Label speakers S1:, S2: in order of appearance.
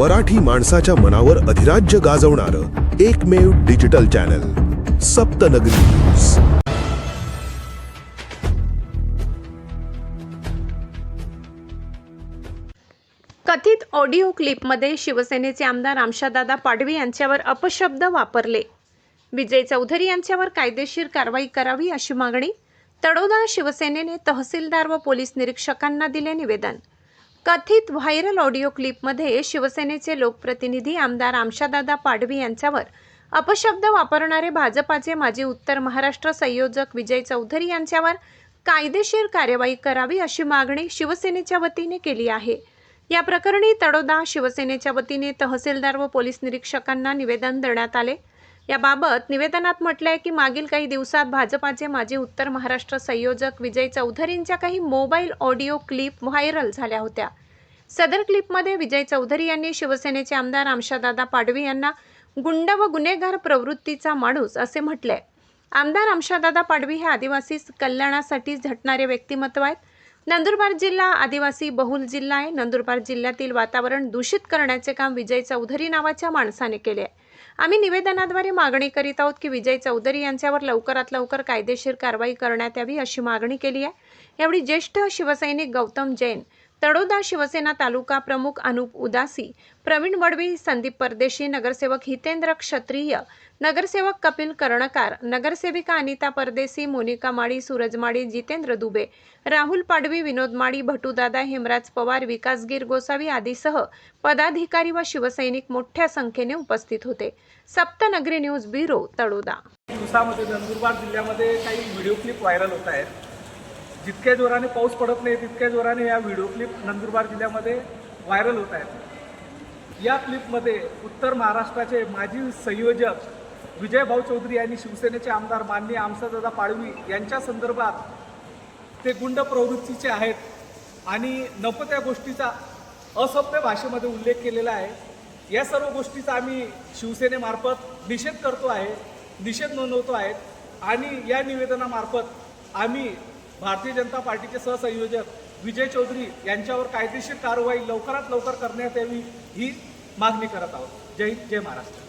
S1: मराठी माणसाच्या मनावर अधिराज्य गाजवणारं एकमेव डिजिटल चॅनल सप्तनगरी न्यूज।
S2: कथित ऑडिओ क्लिपमध्ये शिवसेनेचे आमदार आमशादादा पाडवी यांच्यावर अपशब्द वापरले। विजय चौधरी यांच्यावर कायदेशीर कारवाई करावी अशी मागणी। तळोदा शिवसेनेने तहसीलदार व पोलीस निरीक्षकांना दिले निवेदन। कथित व्हायरल ऑडिओ क्लिपमध्ये शिवसेनेचे लोकप्रतिनिधी आमदार आमशादादा पाडवी यांच्यावर अपशब्द वापरणारे भाजपाचे माजी उत्तर महाराष्ट्र संयोजक विजय चौधरी यांच्यावर कायदेशीर कारवाई करावी अशी मागणी शिवसेनेच्या वतीने केली आहे। या प्रकरणी तळोदा शिवसेनेच्या वतीने तहसीलदार व पोलीस निरीक्षकांना निवेदन देण्यात आले। याबाबत निवेदनात म्हटले आहे की मागील काही दिवसात भाजपाचे माजी उत्तर महाराष्ट्र संयोजक विजय चौधरींच्या काही मोबाईल ऑडिओ क्लिप व्हायरल झाल्या होत्या। सदर क्लिपमध्ये विजय चौधरी यांनी शिवसेनेचे आमदार आमशादादा पाडवी यांना गुंड व गुन्हेगार प्रवृत्तीचा माणूस असे म्हटले। आमदार आमशादादा पाडवी हे आदिवासी कल्याणासाठी झटणारे व्यक्तिमत्व आहेत। नंदुरबार जिल्हा आदिवासी बहुल जिल्हा आहे। नंदुरबार जिल्ह्यातील वातावरण दूषित करण्याचे काम विजय चौधरी नावाच्या माणसाने केले आहे। आम्ही निवेदनाद्वारे मागणी करीत आहोत की विजय चौधरी यांच्यावर लवकरात लवकर कायदेशीर कारवाई करण्यात यावी अशी मागणी केली आहे। यावेळी ज्येष्ठ शिवसैनिक गौतम जैन, तळोदा शिवसेना तालुका प्रमुख अनुप उदासी, प्रवीण वडवी, संदीप परदेशी, नगरसेवक हितेंद्र क्षत्रिय, नगरसेवक कपिल कर्णकार, नगरसेविका अनिता परदेशी, मोनिका माळी, सूरज माळी, जितेंद्र दुबे, राहुल पाडवी, विनोद माळी, भटूदादा, हेमराज पवार, विकासगीर गोसावी आदीसह पदाधिकारी व शिवसैनिक मोठ्या संख्येने उपस्थित होते। सप्तनगरी न्यूज ब्युरो, तळोदा।
S3: दिवसामध्ये नंदुरबार जिल्ह्यामध्ये काही व्हिडिओ क्लिप व्हायरल होत आहेत। जितक्या जोराने पाऊस पडत नाही तितक्या जोराने या व्हिडिओ क्लिप नंदुरबार जिल्ह्यामध्ये व्हायरल होत आहेत। या क्लिपमध्ये उत्तर महाराष्ट्राचे माजी संयोजक विजय भाऊ चौधरी यांनी शिवसेनेचे आमदार माननीय आमशादादा पाडवी यांच्या संदर्भात ते गुंड प्रवृत्तीचे आहेत आणि नको त्या गोष्टीचा असभ्य भाषेमध्ये उल्लेख केलेला आहे। या सर्व गोष्टीचा आम्ही शिवसेनेमार्फत निषेध करतो आहे, निषेध नोंदवतो आहेत आणि या निवेदनामार्फत आम्ही भारतीय जनता पार्टीचे सहसंयोजक विजय चौधरी यांच्यावर कायदेशीर कारवाई लवकरात लवकर करण्यात यावी ही मागणी करत आहोत। जय हिंद, जय महाराष्ट्र।